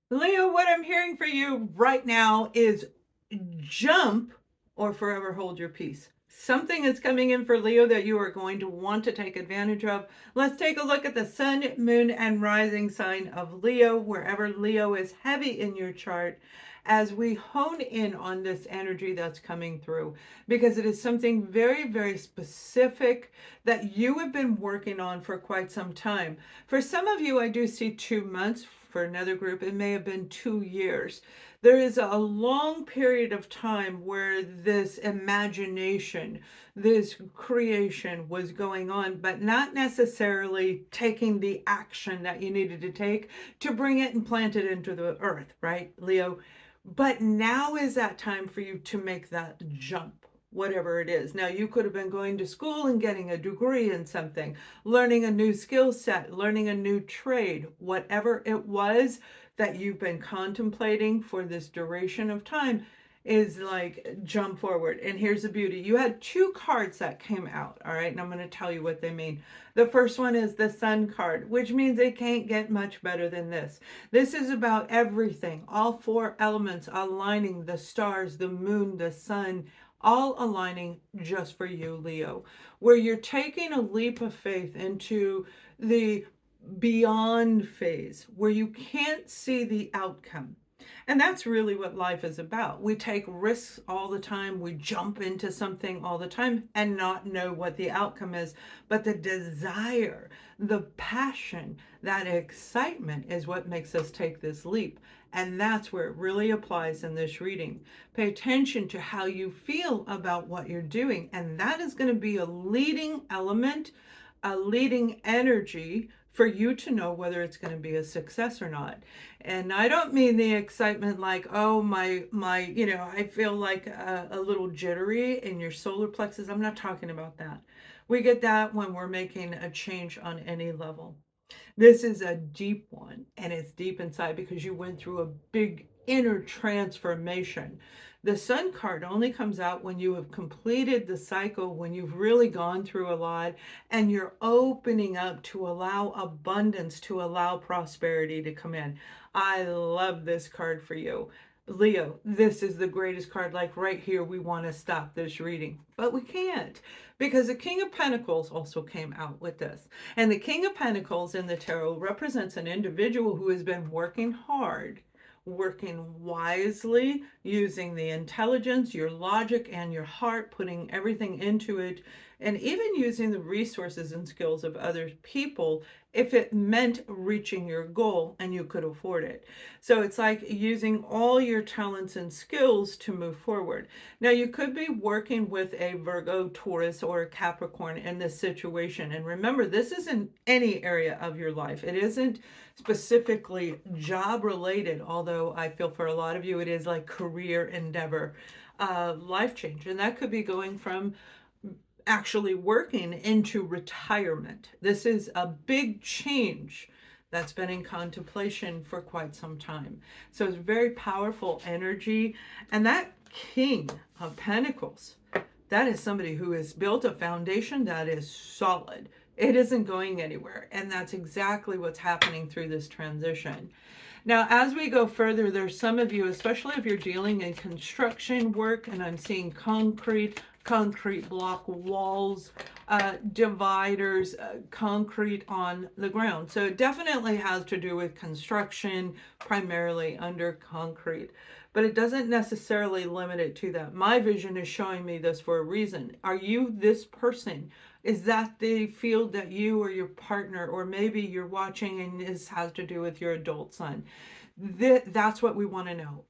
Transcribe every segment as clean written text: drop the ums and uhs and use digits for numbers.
Leo, what I'm hearing for you right now is jump or forever hold your peace. Something is coming in for Leo that you are going to want to take advantage of. Let's take a look at the sun, moon, and rising sign of Leo, wherever Leo is heavy in your chart, as we hone in on this energy that's coming through, because it is something very, very specific that you have been working on for quite some time. For some of you, I do see 2 months. For another group, it may have been 2 years. There is a long period of time where this imagination, this creation was going on, but not necessarily taking the action that you needed to take to bring it and plant it into the earth, right, Leo? But now is that time for you to make that jump, whatever it is. Now, you could have been going to school and getting a degree in something, learning a new skill set, learning a new trade, whatever it was that you've been contemplating for this duration of time is like jump forward. And here's the beauty. You had two cards that came out, all right? And I'm going to tell you what they mean. The first one is the Sun card, which means it can't get much better than this. This is about everything, all four elements aligning, the stars, the moon, the sun, all aligning just for you, Leo, where you're taking a leap of faith into the beyond phase where you can't see the outcome. And that's really what life is about. We take risks all the time. We jump into something all the time and not know what the outcome is. But the desire, the passion, that excitement is what makes us take this leap. And that's where it really applies in this reading. Pay attention to how you feel about what you're doing. And that is going to be a leading element, a leading energy for you to know whether it's going to be a success or not. And I don't mean the excitement like, oh, I feel like a little jittery in your solar plexus. I'm not talking about that. We get that when we're making a change on any level. This is a deep one, and it's deep inside because you went through a big inner transformation. The Sun card only comes out when you have completed the cycle, when you've really gone through a lot, and you're opening up to allow abundance, to allow prosperity to come in. I love this card for you. Leo, this is the greatest card. Like right here, we want to stop this reading, but we can't because the King of Pentacles also came out with this. And the King of Pentacles in the tarot represents an individual who has been working hard, working wisely, using the intelligence, your logic, and your heart, putting everything into it, and even using the resources and skills of other people if it meant reaching your goal and you could afford it. So it's like using all your talents and skills to move forward. Now, you could be working with a Virgo, Taurus, or a Capricorn in this situation. And remember, this isn't any area of your life. It isn't specifically job related, although I feel for a lot of you, it is like career endeavor, life change. And that could be going from actually working into retirement. This is a big change that's been in contemplation for quite some time. So it's very powerful energy. And that King of Pentacles, that is somebody who has built a foundation that is solid. It isn't going anywhere. And that's exactly what's happening through this transition. Now, as we go further, there's some of you, especially if you're dealing in construction work, and I'm seeing concrete block walls, dividers, concrete on the ground. So it definitely has to do with construction, primarily under concrete. But it doesn't necessarily limit it to that. My vision is showing me this for a reason. Are you this person? Is that the field that you or your partner, or maybe you're watching and this has to do with your adult son? That's what we want to know.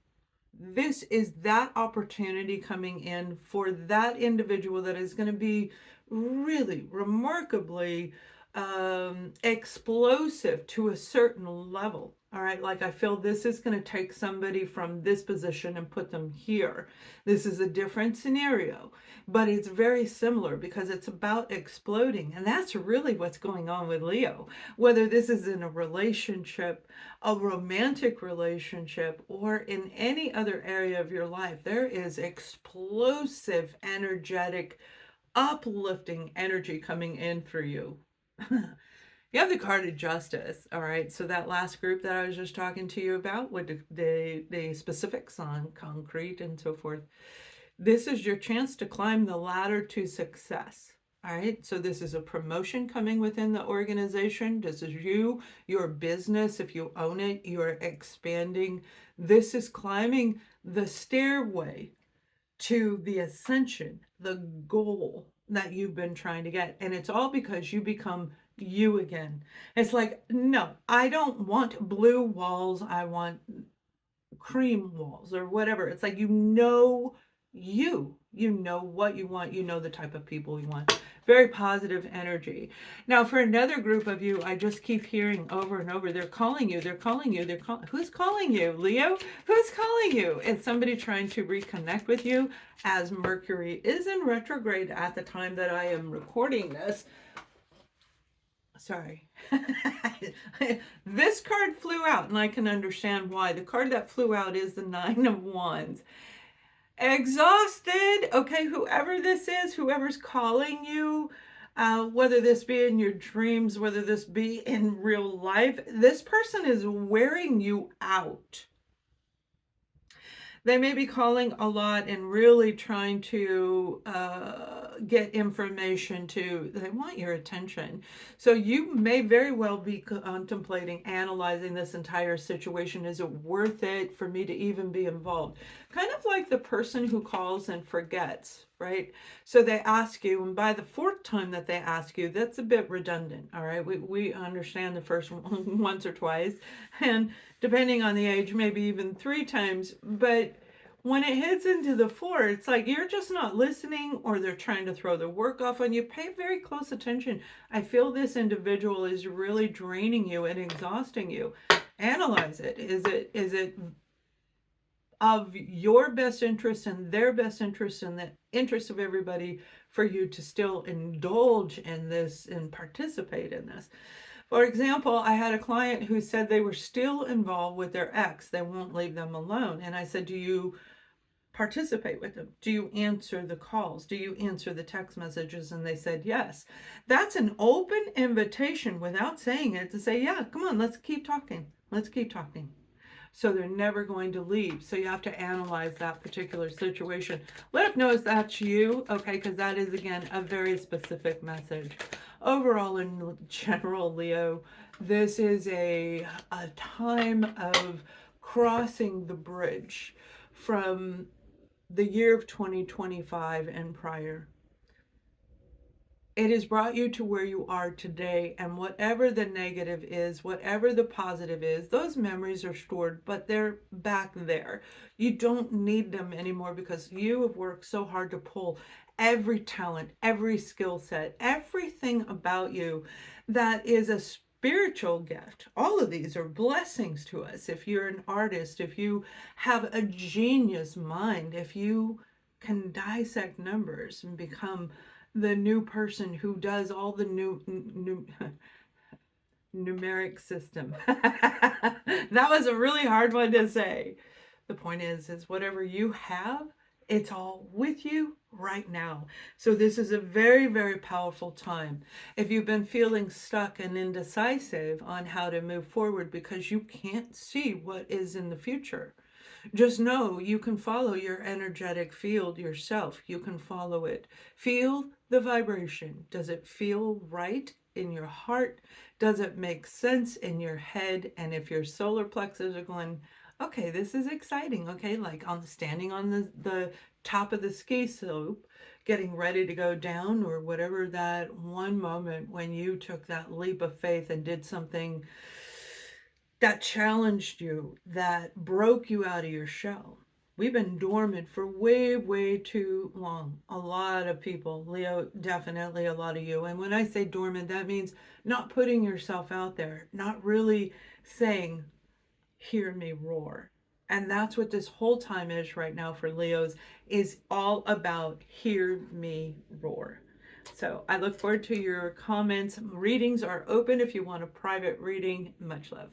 This is that opportunity coming in for that individual that is going to be really remarkably explosive to a certain level. All right, like I feel this is going to take somebody from this position and put them here. This is a different scenario, but it's very similar because it's about exploding. And that's really what's going on with Leo. Whether this is in a relationship, a romantic relationship, or in any other area of your life, there is explosive, energetic, uplifting energy coming in through you. You have the card of justice. All right. So that last group that I was just talking to you about with the specifics on concrete and so forth. This is your chance to climb the ladder to success. All right. So this is a promotion coming within the organization. This is you, your business. If you own it, you're expanding. This is climbing the stairway to the ascension, the goal that you've been trying to get. And it's all because you become you again. It's like, no, I don't want blue walls. I want cream walls or whatever. It's like, you know what you want, you know the type of people you want. Very positive energy. Now for another group of you, I just keep hearing over and over, they're calling you, who's calling you? Leo? Who's calling you? It's somebody trying to reconnect with you, as Mercury is in retrograde at the time that I am recording this. Sorry. This card flew out, and I can understand why. The card that flew out is the Nine of Wands. Exhausted. Okay, whoever this is, whoever's calling you, whether this be in your dreams, whether this be in real life, this person is wearing you out. They may be calling a lot and really trying to get information they want your attention. So you may very well be contemplating, analyzing this entire situation. Is it worth it for me to even be involved? Kind of like the person who calls and forgets, right? So they ask you, and by the fourth time that they ask you, that's a bit redundant, all right? We understand the first one once or twice, and depending on the age, maybe even 3 times, but when it hits into the 4, it's like you're just not listening, or they're trying to throw the work off on you. Pay very close attention. I feel this individual is really draining you and exhausting you. Analyze it. Is it of your best interest and their best interest and the interest of everybody for you to still indulge in this and participate in this? For example, I had a client who said they were still involved with their ex. They won't leave them alone. And I said, do you participate with them? Do you answer the calls? Do you answer the text messages? And they said yes. That's an open invitation without saying it to say, yeah, come on, let's keep talking. Let's keep talking. So they're never going to leave. So you have to analyze that particular situation. Let us know if that's you, okay? Because that is, again, a very specific message. Overall, in general, Leo, this is a time of crossing the bridge from the year of 2025 and prior. It has brought you to where you are today, and whatever the negative is, whatever the positive is, those memories are stored, but they're back there. You don't need them anymore because you have worked so hard to pull every talent, every skill set, everything about you that is a spiritual gift. All of these are blessings to us. If you're an artist, if you have a genius mind, if you can dissect numbers and become the new person who does all the numeric system. That was a really hard one to say. The point is whatever you have, it's all with you right now. So this is a very, very powerful time. If you've been feeling stuck and indecisive on how to move forward because you can't see what is in the future, just know you can follow your energetic field yourself. You can follow it. Feel the vibration. Does it feel right in your heart? Does it make sense in your head? And if your solar plexus are going, okay, this is exciting. Okay, like standing on the top of the ski slope, getting ready to go down, or whatever, that one moment when you took that leap of faith and did something that challenged you, that broke you out of your shell. We've been dormant for way, way too long. A lot of people, Leo, definitely a lot of you. And when I say dormant, that means not putting yourself out there, not really saying, hear me roar. And that's what this whole time is right now for Leos, is all about hear me roar. So I look forward to your comments. Readings are open if you want a private reading. Much love.